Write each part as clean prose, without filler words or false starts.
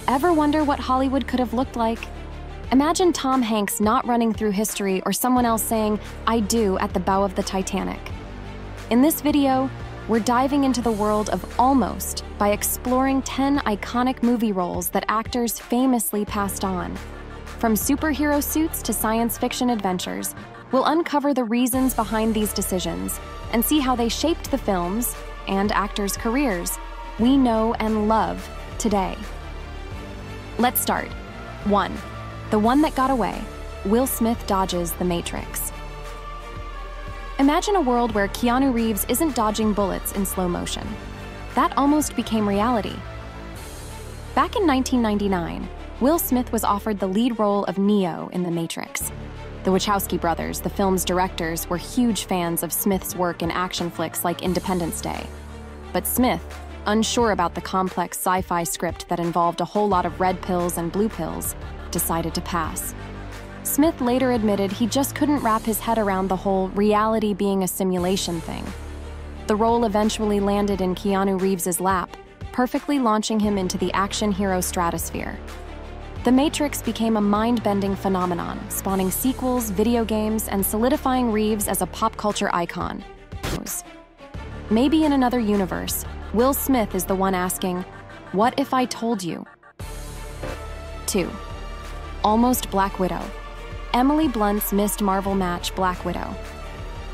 Ever wonder what Hollywood could have looked like? Imagine Tom Hanks not running through history or someone else saying, "I do" at the bow of the Titanic. In this video, we're diving into the world of almost by exploring 10 iconic movie roles that actors famously passed on. From superhero suits to science fiction adventures, we'll uncover the reasons behind these decisions and see how they shaped the films and actors' careers we know and love today. Let's start. 1. The one that got away. Will Smith dodges The Matrix. Imagine a world where Keanu Reeves isn't dodging bullets in slow motion. That almost became reality. Back in 1999, Will Smith was offered the lead role of Neo in The Matrix. The Wachowski brothers, the film's directors, were huge fans of Smith's work in action flicks like Independence Day. But Smith, unsure about the complex sci-fi script that involved a whole lot of red pills and blue pills, decided to pass. Smith later admitted he just couldn't wrap his head around the whole reality being a simulation thing. The role eventually landed in Keanu Reeves' lap, perfectly launching him into the action hero stratosphere. The Matrix became a mind-bending phenomenon, spawning sequels, video games, and solidifying Reeves as a pop culture icon. Maybe in another universe, Will Smith is the one asking, "What if I told you?" 2. Almost Black Widow. Emily Blunt's missed Marvel match, Black Widow.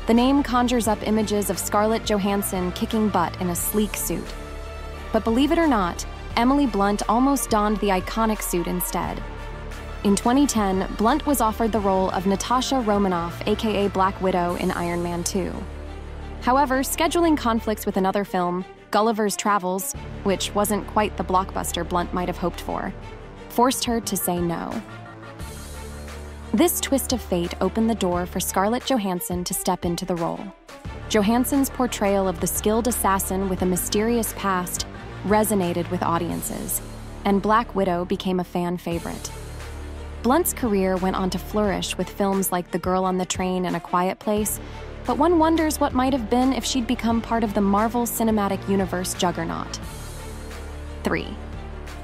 The name conjures up images of Scarlett Johansson kicking butt in a sleek suit. But believe it or not, Emily Blunt almost donned the iconic suit instead. In 2010, Blunt was offered the role of Natasha Romanoff, aka Black Widow, in Iron Man 2. However, scheduling conflicts with another film, Gulliver's Travels, which wasn't quite the blockbuster Blunt might have hoped for, forced her to say no. This twist of fate opened the door for Scarlett Johansson to step into the role. Johansson's portrayal of the skilled assassin with a mysterious past resonated with audiences, and Black Widow became a fan favorite. Blunt's career went on to flourish with films like The Girl on the Train and A Quiet Place, but one wonders what might have been if she'd become part of the Marvel Cinematic Universe juggernaut. 3.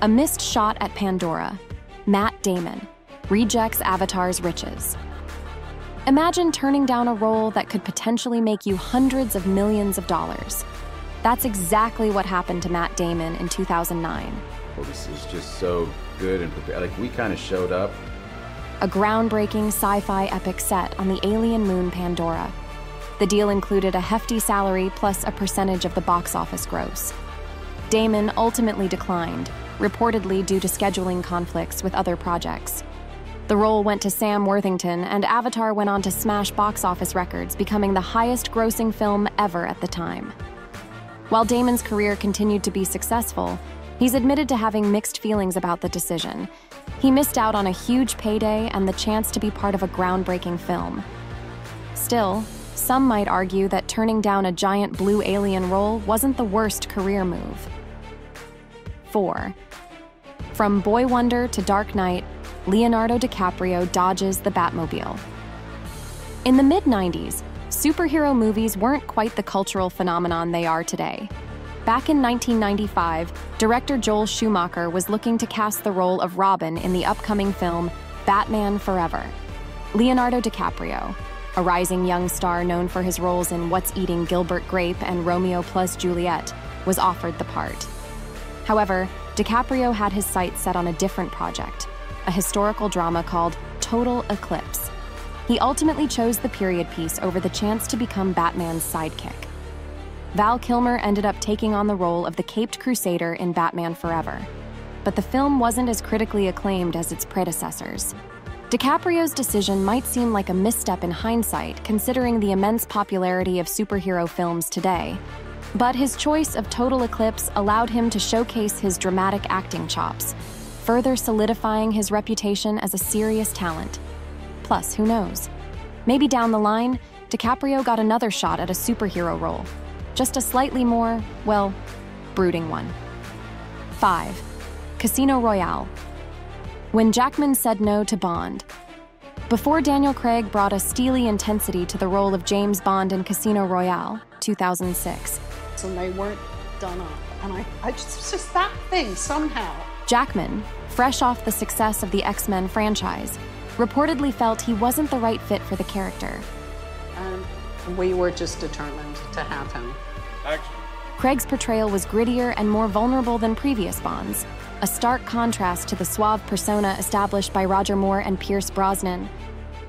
A missed shot at Pandora. Matt Damon rejects Avatar's riches. Imagine turning down a role that could potentially make you hundreds of millions of dollars. That's exactly what happened to Matt Damon in 2009. Well, this is just so good and prepared. Like, we kind of showed up. A groundbreaking sci-fi epic set on the alien moon Pandora. The deal included a hefty salary plus a percentage of the box office gross. Damon ultimately declined, reportedly due to scheduling conflicts with other projects. The role went to Sam Worthington, and Avatar went on to smash box office records, becoming the highest-grossing film ever at the time. While Damon's career continued to be successful, he's admitted to having mixed feelings about the decision. He missed out on a huge payday and the chance to be part of a groundbreaking film. Still, some might argue that turning down a giant blue alien role wasn't the worst career move. 4. From Boy Wonder to Dark Knight, Leonardo DiCaprio dodges the Batmobile. In the mid-90s, superhero movies weren't quite the cultural phenomenon they are today. Back in 1995, director Joel Schumacher was looking to cast the role of Robin in the upcoming film Batman Forever. Leonardo DiCaprio, a rising young star known for his roles in What's Eating Gilbert Grape and Romeo plus Juliet, was offered the part. However, DiCaprio had his sights set on a different project, a historical drama called Total Eclipse. He ultimately chose the period piece over the chance to become Batman's sidekick. Val Kilmer ended up taking on the role of the Caped Crusader in Batman Forever, but the film wasn't as critically acclaimed as its predecessors. DiCaprio's decision might seem like a misstep in hindsight, considering the immense popularity of superhero films today, but his choice of Total Eclipse allowed him to showcase his dramatic acting chops, further solidifying his reputation as a serious talent. Plus, who knows? Maybe down the line, DiCaprio got another shot at a superhero role, just a slightly more, well, brooding one. 5. Casino Royale. When Jackman said no to Bond. Before Daniel Craig brought a steely intensity to the role of James Bond in Casino Royale, 2006. And they weren't done up. And I just that thing somehow. Jackman, fresh off the success of the X-Men franchise, reportedly felt he wasn't the right fit for the character. And we were just determined to have him. Action. Craig's portrayal was grittier and more vulnerable than previous Bonds, a stark contrast to the suave persona established by Roger Moore and Pierce Brosnan.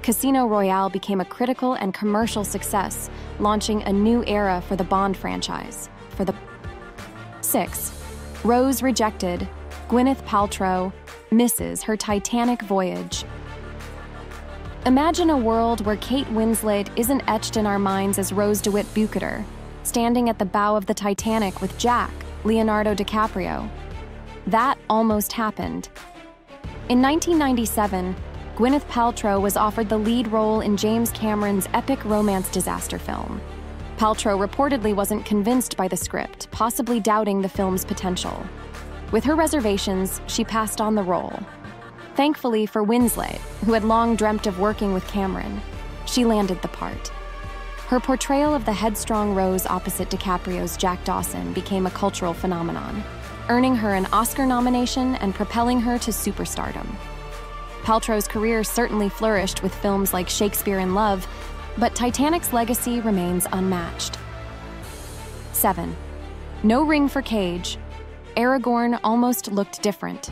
Casino Royale became a critical and commercial success, launching a new era for the Bond franchise. 6. Rose rejected. Gwyneth Paltrow misses her Titanic voyage. Imagine a world where Kate Winslet isn't etched in our minds as Rose DeWitt Bukater, standing at the bow of the Titanic with Jack, Leonardo DiCaprio. That almost happened. In 1997, Gwyneth Paltrow was offered the lead role in James Cameron's epic romance disaster film. Paltrow reportedly wasn't convinced by the script, possibly doubting the film's potential. With her reservations, she passed on the role. Thankfully for Winslet, who had long dreamt of working with Cameron, she landed the part. Her portrayal of the headstrong Rose opposite DiCaprio's Jack Dawson became a cultural phenomenon, earning her an Oscar nomination and propelling her to superstardom. Paltrow's career certainly flourished with films like Shakespeare in Love, but Titanic's legacy remains unmatched. 7. No ring for Cage. Aragorn almost looked different.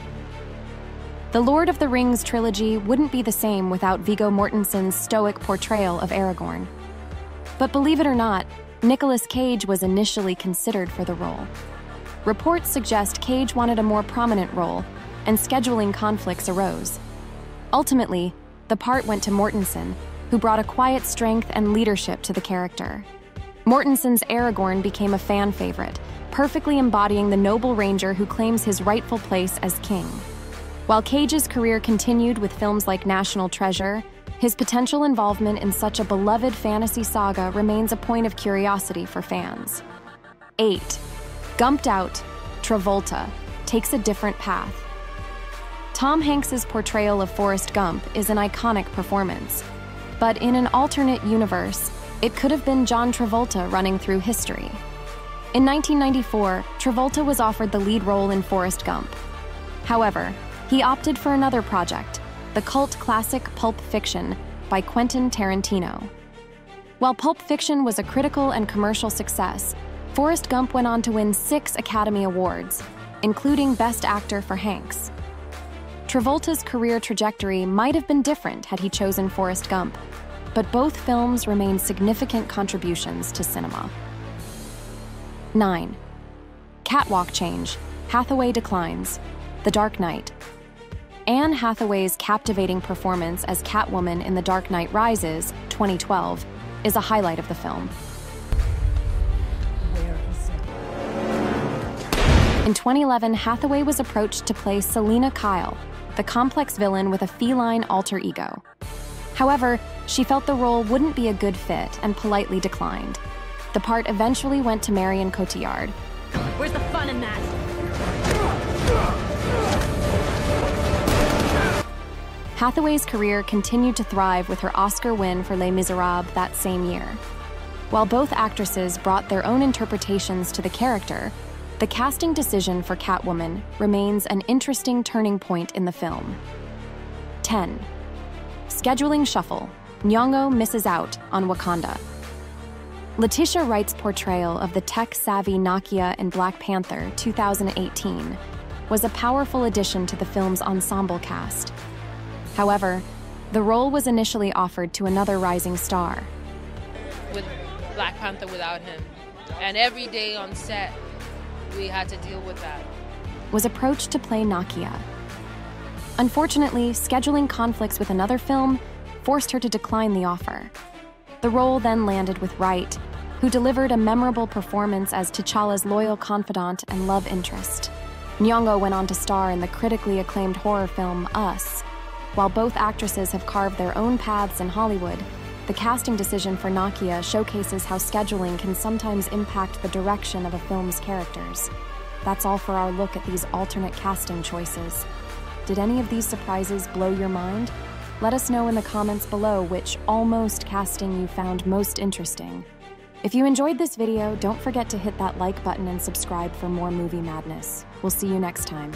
The Lord of the Rings trilogy wouldn't be the same without Viggo Mortensen's stoic portrayal of Aragorn. But believe it or not, Nicolas Cage was initially considered for the role. Reports suggest Cage wanted a more prominent role, and scheduling conflicts arose. Ultimately, the part went to Mortensen, who brought a quiet strength and leadership to the character. Mortensen's Aragorn became a fan favorite, perfectly embodying the noble ranger who claims his rightful place as king. While Cage's career continued with films like National Treasure, his potential involvement in such a beloved fantasy saga remains a point of curiosity for fans. 8. Gumped out, Travolta takes a different path. Tom Hanks's portrayal of Forrest Gump is an iconic performance, but in an alternate universe, it could have been John Travolta running through history. In 1994, Travolta was offered the lead role in Forrest Gump. However, he opted for another project, the cult classic Pulp Fiction by Quentin Tarantino. While Pulp Fiction was a critical and commercial success, Forrest Gump went on to win 6 Academy Awards, including Best Actor for Hanks. Travolta's career trajectory might have been different had he chosen Forrest Gump, but both films remain significant contributions to cinema. 9. Catwalk change. Hathaway declines. The Dark Knight. Anne Hathaway's captivating performance as Catwoman in The Dark Knight Rises, 2012, is a highlight of the film. In 2011, Hathaway was approached to play Selina Kyle, the complex villain with a feline alter ego. However, she felt the role wouldn't be a good fit and politely declined. The part eventually went to Marion Cotillard. Where's the fun in that? Hathaway's career continued to thrive with her Oscar win for Les Miserables that same year. While both actresses brought their own interpretations to the character, the casting decision for Catwoman remains an interesting turning point in the film. 10. Scheduling shuffle. Nyong'o misses out on Wakanda. Letitia Wright's portrayal of the tech-savvy Nakia in Black Panther 2018 was a powerful addition to the film's ensemble cast. However, the role was initially offered to another rising star. With Black Panther without him, and every day on set, we had to deal with that. Was approached to play Nakia. Unfortunately, scheduling conflicts with another film forced her to decline the offer. The role then landed with Wright, who delivered a memorable performance as T'Challa's loyal confidant and love interest. Nyong'o went on to star in the critically acclaimed horror film Us. While both actresses have carved their own paths in Hollywood, the casting decision for Nakia showcases how scheduling can sometimes impact the direction of a film's characters. That's all for our look at these alternate casting choices. Did any of these surprises blow your mind? Let us know in the comments below which almost casting you found most interesting. If you enjoyed this video, don't forget to hit that like button and subscribe for more movie madness. We'll see you next time.